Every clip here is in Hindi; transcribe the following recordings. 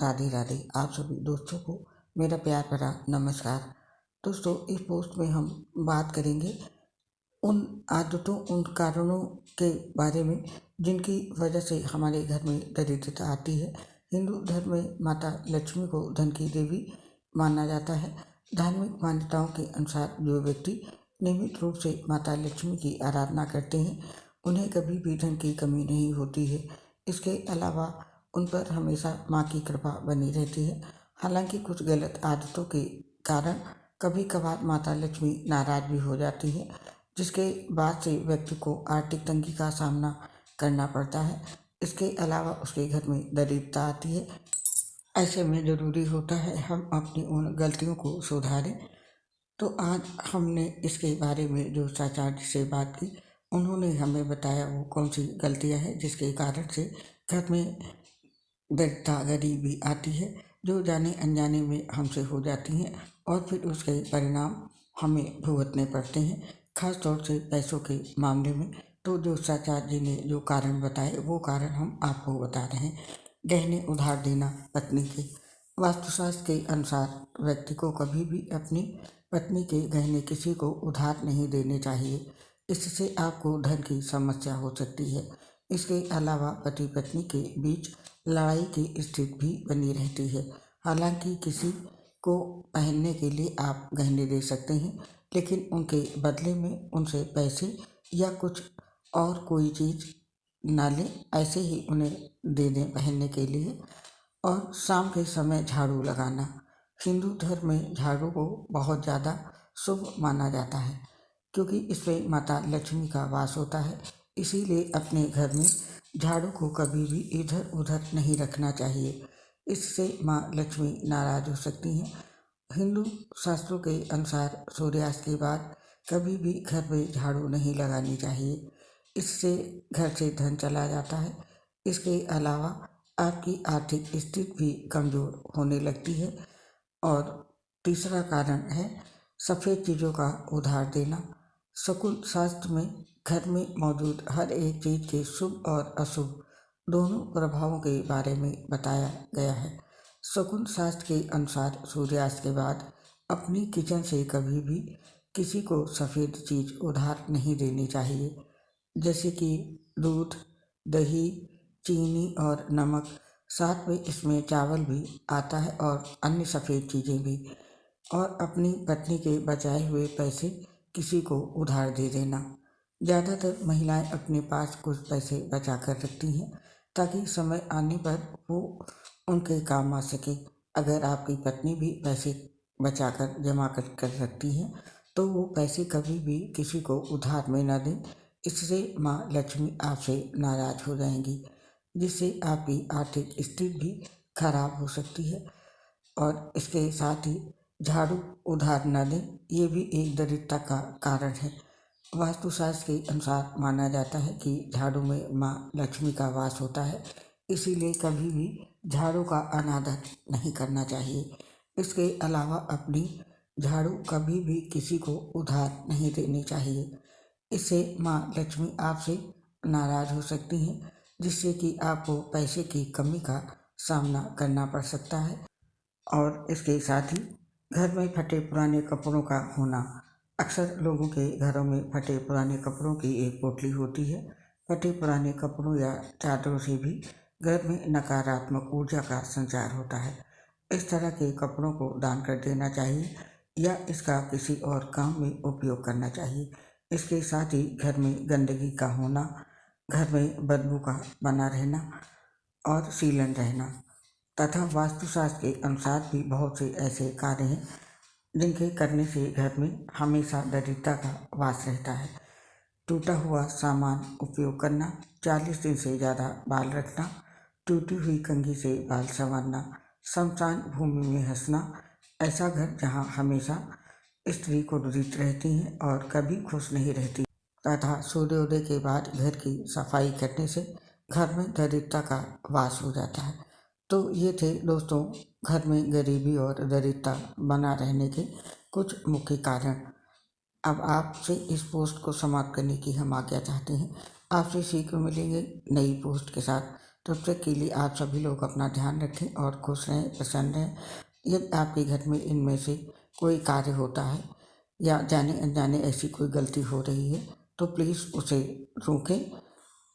राधे राधे। आप सभी दोस्तों को मेरा प्यार भरा नमस्कार। दोस्तों, इस पोस्ट में हम बात करेंगे उन आदतों, उन कारणों के बारे में जिनकी वजह से हमारे घर में दरिद्रता आती है। हिंदू धर्म में माता लक्ष्मी को धन की देवी माना जाता है। धार्मिक मान्यताओं के अनुसार जो व्यक्ति नियमित रूप से माता लक्ष्मी की आराधना करते हैं उन्हें कभी भी धन की कमी नहीं होती है। इसके अलावा उन पर हमेशा माँ की कृपा बनी रहती है। हालांकि कुछ गलत आदतों के कारण कभी कभार माता लक्ष्मी नाराज भी हो जाती है, जिसके बाद से व्यक्ति को आर्थिक तंगी का सामना करना पड़ता है। इसके अलावा उसके घर में दरिद्रता आती है। ऐसे में ज़रूरी होता है हम अपनी उन गलतियों को सुधारें। तो आज हमने इसके बारे में जो चाचाजी से बात की, उन्होंने हमें बताया वो कौन सी गलतियां हैं जिसके कारण से घर में दरिद्रता गरीबी आती है, जो जाने अनजाने में हमसे हो जाती हैं और फिर उसके परिणाम हमें भुगतने पड़ते हैं, खास तौर से पैसों के मामले में। तो जो चाचाजी जी ने जो कारण बताए वो कारण हम आपको बता रहे हैं। गहने उधार देना पत्नी के। वास्तुशास्त्र के अनुसार व्यक्ति को कभी भी अपनी पत्नी के गहने किसी को उधार नहीं देने चाहिए। इससे आपको धन की समस्या हो सकती है। इसके अलावा पति पत्नी के बीच लड़ाई की स्थिति भी बनी रहती है। हालांकि किसी को पहनने के लिए आप गहने दे सकते हैं, लेकिन उनके बदले में उनसे पैसे या कुछ और कोई चीज़ ना लें, ऐसे ही उन्हें दे दें पहनने के लिए। और शाम के समय झाड़ू लगाना। हिंदू धर्म में झाड़ू को बहुत ज़्यादा शुभ माना जाता है, क्योंकि इसमें माता लक्ष्मी का वास होता है। इसीलिए अपने घर में झाड़ू को कभी भी इधर उधर नहीं रखना चाहिए, इससे माँ लक्ष्मी नाराज हो सकती हैं। हिंदू शास्त्रों के अनुसार सूर्यास्त के बाद कभी भी घर में झाड़ू नहीं लगानी चाहिए, इससे घर से धन चला जाता है। इसके अलावा आपकी आर्थिक स्थिति भी कमज़ोर होने लगती है। और तीसरा कारण है सफ़ेद चीज़ों का उधार देना। शकुन शास्त्र में घर में मौजूद हर एक चीज़ के शुभ और अशुभ दोनों प्रभावों के बारे में बताया गया है। शकुन शास्त्र के अनुसार सूर्यास्त के बाद अपनी किचन से कभी भी किसी को सफ़ेद चीज़ उधार नहीं देनी चाहिए, जैसे कि दूध, दही, चीनी और नमक। साथ में इसमें चावल भी आता है और अन्य सफ़ेद चीज़ें भी। और अपनी पत्नी के बचाए हुए पैसे किसी को उधार दे देना। ज़्यादातर महिलाएं अपने पास कुछ पैसे बचा कर रखती हैं, ताकि समय आने पर वो उनके काम आ सके। अगर आपकी पत्नी भी पैसे बचा कर जमा कर रखती हैं तो वो पैसे कभी भी किसी को उधार में न दें, इससे माँ लक्ष्मी आपसे नाराज हो जाएंगी, जिससे आपकी आर्थिक स्थिति भी खराब हो सकती है। और इसके साथ ही झाड़ू उधार न दें, ये भी एक दरिद्रता का कारण है। वास्तुशास्त्र के अनुसार माना जाता है कि झाड़ू में माँ लक्ष्मी का वास होता है, इसीलिए कभी भी झाड़ू का अनादर नहीं करना चाहिए। इसके अलावा अपनी झाड़ू कभी भी किसी को उधार नहीं देनी चाहिए, इससे माँ लक्ष्मी आपसे नाराज हो सकती हैं, जिससे कि आपको पैसे की कमी का सामना करना पड़ सकता है। और इसके साथ ही घर में फटे पुराने कपड़ों का होना। अक्सर लोगों के घरों में फटे पुराने कपड़ों की एक पोटली होती है। फटे पुराने कपड़ों या चादरों से भी घर में नकारात्मक ऊर्जा का संचार होता है। इस तरह के कपड़ों को दान कर देना चाहिए या इसका किसी और काम में उपयोग करना चाहिए। इसके साथ ही घर में गंदगी का होना, घर में बदबू का बना रहना और सीलन रहना तथा वास्तुशास्त्र के अनुसार भी बहुत से ऐसे कार्य हैं जिनके करने से घर में हमेशा दरिद्रता का वास रहता है। टूटा हुआ सामान उपयोग करना, 40 दिन से ज़्यादा बाल रखना, टूटी हुई कंघी से बाल संवारना, शमशान भूमि में हंसना। ऐसा घर जहाँ हमेशा स्त्री क्रोधित रहती हैं और कभी खुश नहीं रहती, तथा सूर्योदय के बाद घर की सफाई करने से घर में दरिद्रता का वास हो जाता है। तो ये थे दोस्तों घर में गरीबी और दरिद्रता बना रहने के कुछ मुख्य कारण। अब आपसे इस पोस्ट को समाप्त करने की हम आज्ञा चाहते हैं। आपसे शीघ्र मिलेंगे नई पोस्ट के साथ। तब तक के लिए आप सभी लोग अपना ध्यान रखें और खुश रहें, प्रसन्न रहें। यदि आपके घर में इनमें से कोई कार्य होता है या जाने अनजाने ऐसी कोई गलती हो रही है तो प्लीज़ उसे रोकें,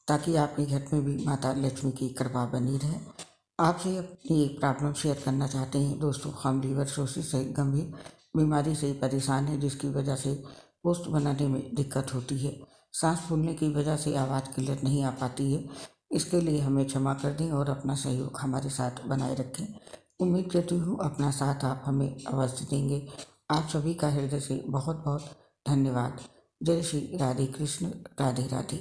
ताकि आपके घर में भी माता लक्ष्मी की कृपा बनी रहे। आपसे अपनी एक प्रॉब्लम शेयर करना चाहते हैं दोस्तों। हम लीवर सिरोसिस से गंभीर बीमारी से परेशान हैं, जिसकी वजह से पोस्ट बनाने में दिक्कत होती है। सांस फूलने की वजह से आवाज़ क्लियर नहीं आ पाती है। इसके लिए हमें क्षमा कर दें और अपना सहयोग हमारे साथ बनाए रखें। उम्मीद करती हूँ अपना साथ आप हमें अवश्य देंगे। आप सभी का हृदय से बहुत बहुत धन्यवाद। जय श्री राधे कृष्ण, राधे राधे।